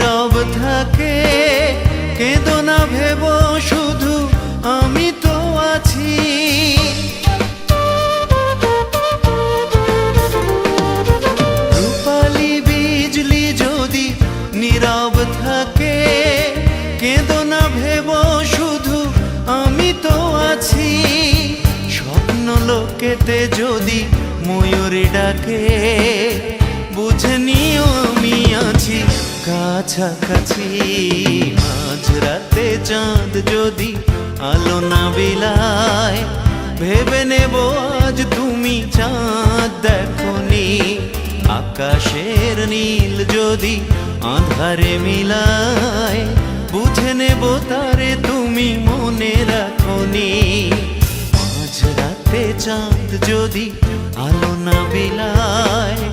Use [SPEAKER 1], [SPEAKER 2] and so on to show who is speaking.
[SPEAKER 1] নীরব থাকে, কেঁদো না ভেবো শুধু আমি তো আছি। রূপালি বিজলি যদি নীরব থাকে, কেঁদো না ভেবো শুধু আমি তো আছি। স্বপ্ন লোকেতে যদি ময়ূর ডাকে, বুঝে নিও আমি আছি কাছাকাছি। মাঝরাতে চাঁদ যদি আলো না বিলায়, ভেবে নেব আজ তুমি চাঁদ দেখোনি। আকাশের নীল যদি আঁধারে মিলায়, বুঝে নেব তারে তুমি মনে রাখোনি। মাঝরাতে চাঁদ যদি আলো না বিলায়।